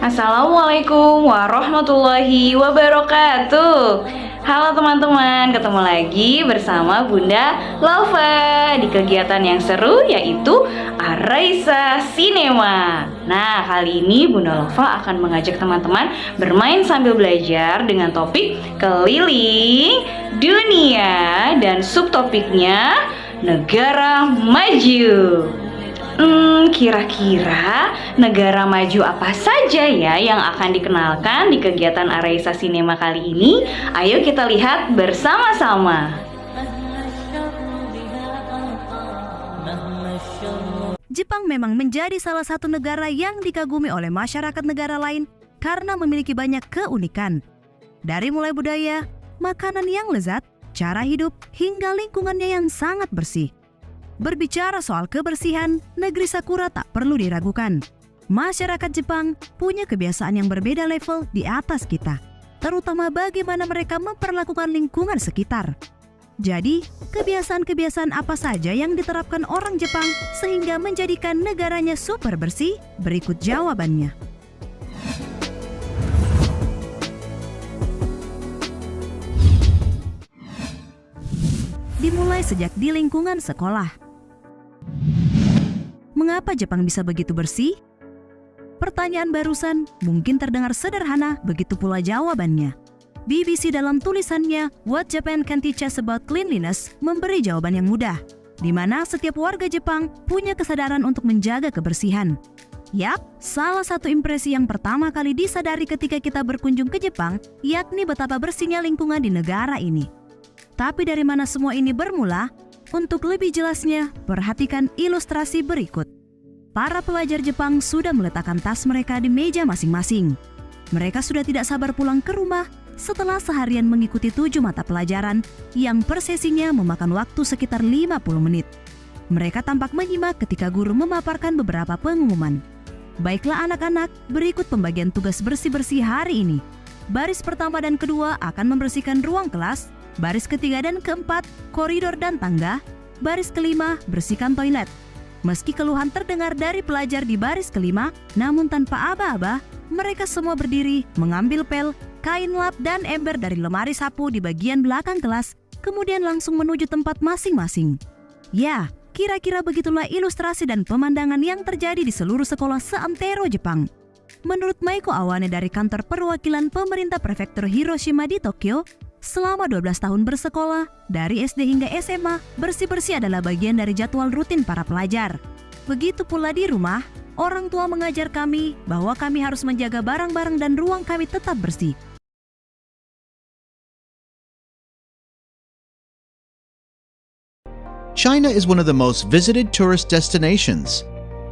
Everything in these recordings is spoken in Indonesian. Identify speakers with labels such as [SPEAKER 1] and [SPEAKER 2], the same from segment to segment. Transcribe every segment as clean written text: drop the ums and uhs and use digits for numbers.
[SPEAKER 1] Assalamualaikum warahmatullahi wabarakatuh. Halo teman-teman, ketemu lagi bersama Bunda Lova di kegiatan yang seru yaitu Araisa Cinema. Nah, kali ini Bunda Lova akan mengajak teman-teman bermain sambil belajar dengan topik keliling dunia dan subtopiknya negara maju. Kira-kira negara maju apa saja ya yang akan dikenalkan di kegiatan Araisa Cinema kali ini? Ayo kita lihat bersama-sama.
[SPEAKER 2] Jepang memang menjadi salah satu negara yang dikagumi oleh masyarakat negara lain karena memiliki banyak keunikan. Dari mulai budaya, makanan yang lezat, cara hidup, hingga lingkungannya yang sangat bersih. Berbicara soal kebersihan, negeri Sakura tak perlu diragukan. Masyarakat Jepang punya kebiasaan yang berbeda level di atas kita, terutama bagaimana mereka memperlakukan lingkungan sekitar. Jadi, kebiasaan-kebiasaan apa saja yang diterapkan orang Jepang sehingga menjadikan negaranya super bersih? Berikut jawabannya. Dimulai sejak di lingkungan sekolah. Mengapa Jepang bisa begitu bersih? Pertanyaan barusan mungkin terdengar sederhana, begitu pula jawabannya. BBC dalam tulisannya What Japan Can Teach Us About Cleanliness memberi jawaban yang mudah, di mana setiap warga Jepang punya kesadaran untuk menjaga kebersihan. Yap, salah satu impresi yang pertama kali disadari ketika kita berkunjung ke Jepang, yakni betapa bersihnya lingkungan di negara ini. Tapi dari mana semua ini bermula? Untuk lebih jelasnya, perhatikan ilustrasi berikut. Para pelajar Jepang sudah meletakkan tas mereka di meja masing-masing. Mereka sudah tidak sabar pulang ke rumah setelah seharian mengikuti 7 mata pelajaran yang per sesinya memakan waktu sekitar 50 menit. Mereka tampak menyimak ketika guru memaparkan beberapa pengumuman. Baiklah anak-anak, berikut pembagian tugas bersih-bersih hari ini. Baris pertama dan kedua akan membersihkan ruang kelas. Baris ketiga dan keempat, koridor dan tangga. Baris kelima, bersihkan toilet. Meski keluhan terdengar dari pelajar di baris kelima, namun tanpa aba-aba, mereka semua berdiri, mengambil pel, kain lap, dan ember dari lemari sapu di bagian belakang kelas, kemudian langsung menuju tempat masing-masing. Ya, kira-kira begitulah ilustrasi dan pemandangan yang terjadi di seluruh sekolah seantero Jepang. Menurut Maiko Awane dari kantor perwakilan pemerintah prefektur Hiroshima di Tokyo, selama 12 tahun bersekolah, dari SD hingga SMA, bersih-bersih adalah bagian dari jadwal rutin para pelajar. Begitu pula di rumah, orang tua mengajar kami bahwa kami harus menjaga barang-barang dan ruang kami tetap bersih.
[SPEAKER 3] China is one of the most visited tourist destinations.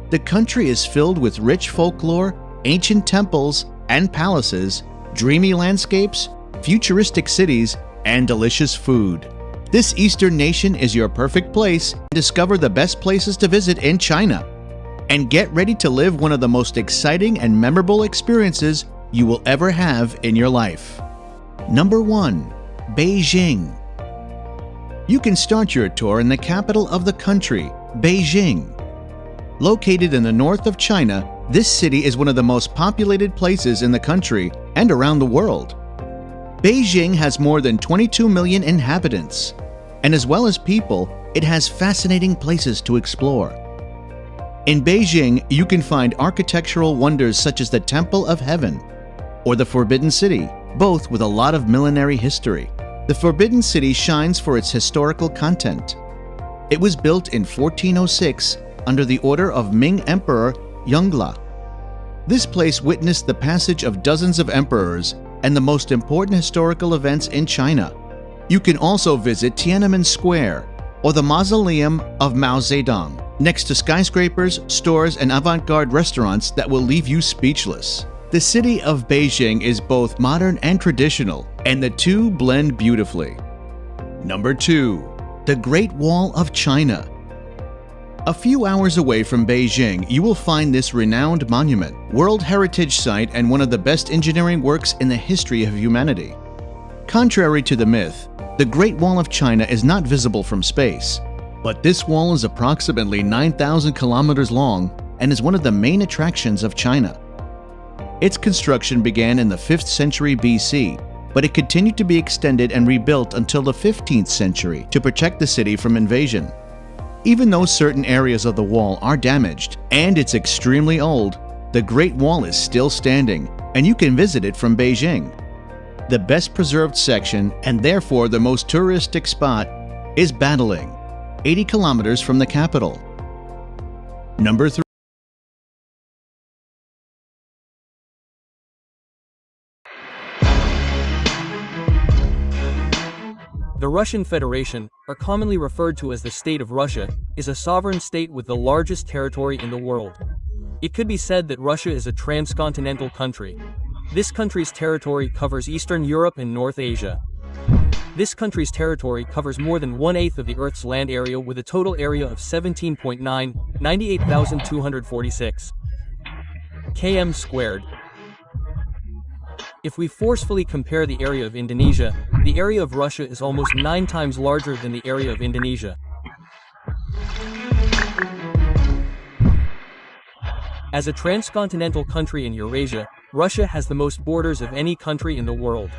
[SPEAKER 3] The country is filled with rich folklore, ancient temples and palaces, dreamy landscapes, futuristic cities, and delicious food. This eastern nation is your perfect place to discover the best places to visit in China. And get ready to live one of the most exciting and memorable experiences you will ever have in your life. Number 1. Beijing. You can start your tour in the capital of the country, Beijing. Located in the north of China, this city is one of the most populated places in the country and around the world. Beijing has more than 22 million inhabitants, and as well as people, it has fascinating places to explore. In Beijing, you can find architectural wonders such as the Temple of Heaven or the Forbidden City, both with a lot of millenary history. The Forbidden City shines for its historical content. It was built in 1406 under the order of Ming Emperor Yongle. This place witnessed the passage of dozens of emperors and the most important historical events in China. You can also visit Tiananmen Square or the mausoleum of Mao Zedong, next to skyscrapers, stores, and avant-garde restaurants that will leave you speechless. The city of Beijing is both modern and traditional, and the two blend beautifully. Number 2. The Great Wall of China. A few hours away from Beijing, you will find this renowned monument, World Heritage Site and one of the best engineering works in the history of humanity. Contrary to the myth, the Great Wall of China is not visible from space, but this wall is approximately 9,000 kilometers long and is one of the main attractions of China. Its construction began in the 5th century BC, but it continued to be extended and rebuilt until the 15th century to protect the city from invasion. Even though certain areas of the wall are damaged and it's extremely old, the Great Wall is still standing, and you can visit it from Beijing. The best preserved section, and therefore the most touristic spot, is Badaling, 80 kilometers from the capital. Number 3.
[SPEAKER 4] The Russian Federation, or commonly referred to as the State of Russia, is a sovereign state with the largest territory in the world. It could be said that Russia is a transcontinental country. This country's territory covers Eastern Europe and North Asia. This country's territory covers more than 1/8 of the Earth's land area with a total area of 17.98,246 km squared. If we forcefully compare the area of Indonesia, the area of Russia is almost 9 times larger than the area of Indonesia. As a transcontinental country in Eurasia, Russia has the most borders of any country in the world.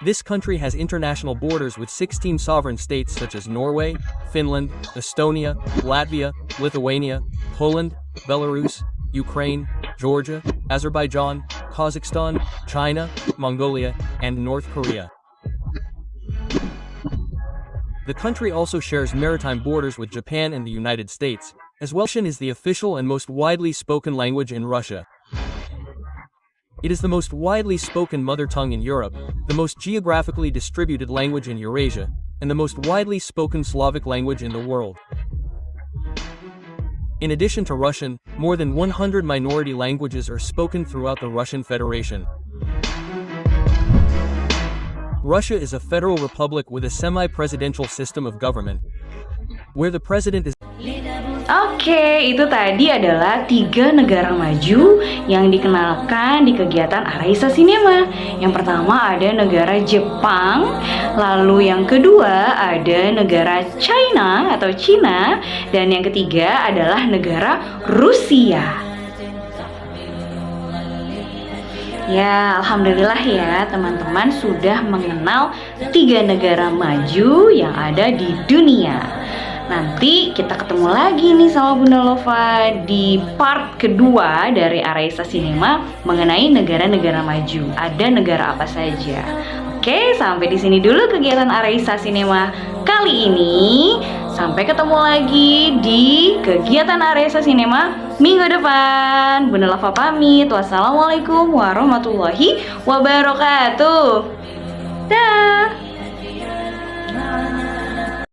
[SPEAKER 4] This country has international borders with 16 sovereign states such as Norway, Finland, Estonia, Latvia, Lithuania, Poland, Belarus, Ukraine, Georgia, Azerbaijan, Kazakhstan, China, Mongolia, and North Korea. The country also shares maritime borders with Japan and the United States, as well. Russian is the official and most widely spoken language in Russia. It is the most widely spoken mother tongue in Europe, the most geographically distributed language in Eurasia, and the most widely spoken Slavic language in the world. In addition to Russian, more than 100 minority languages are spoken throughout the Russian Federation. Russia is a federal republic with a semi-presidential system of government, where the president is.
[SPEAKER 1] Oke, itu tadi adalah 3 negara maju yang dikenalkan di kegiatan Araisa Cinema. Yang pertama ada negara Jepang, lalu yang kedua ada negara China atau Cina, dan yang ketiga adalah negara Rusia. Ya, alhamdulillah ya teman-teman sudah mengenal 3 negara maju yang ada di dunia. Nanti kita ketemu lagi nih sama Bunda Lova di part kedua dari Araisa Cinema mengenai negara-negara maju. Ada negara apa saja? Oke, sampai di sini dulu kegiatan Araisa Cinema kali ini. Sampai ketemu lagi di kegiatan Araisa Cinema minggu depan. Bunda Lova pamit. Wassalamualaikum warahmatullahi wabarakatuh.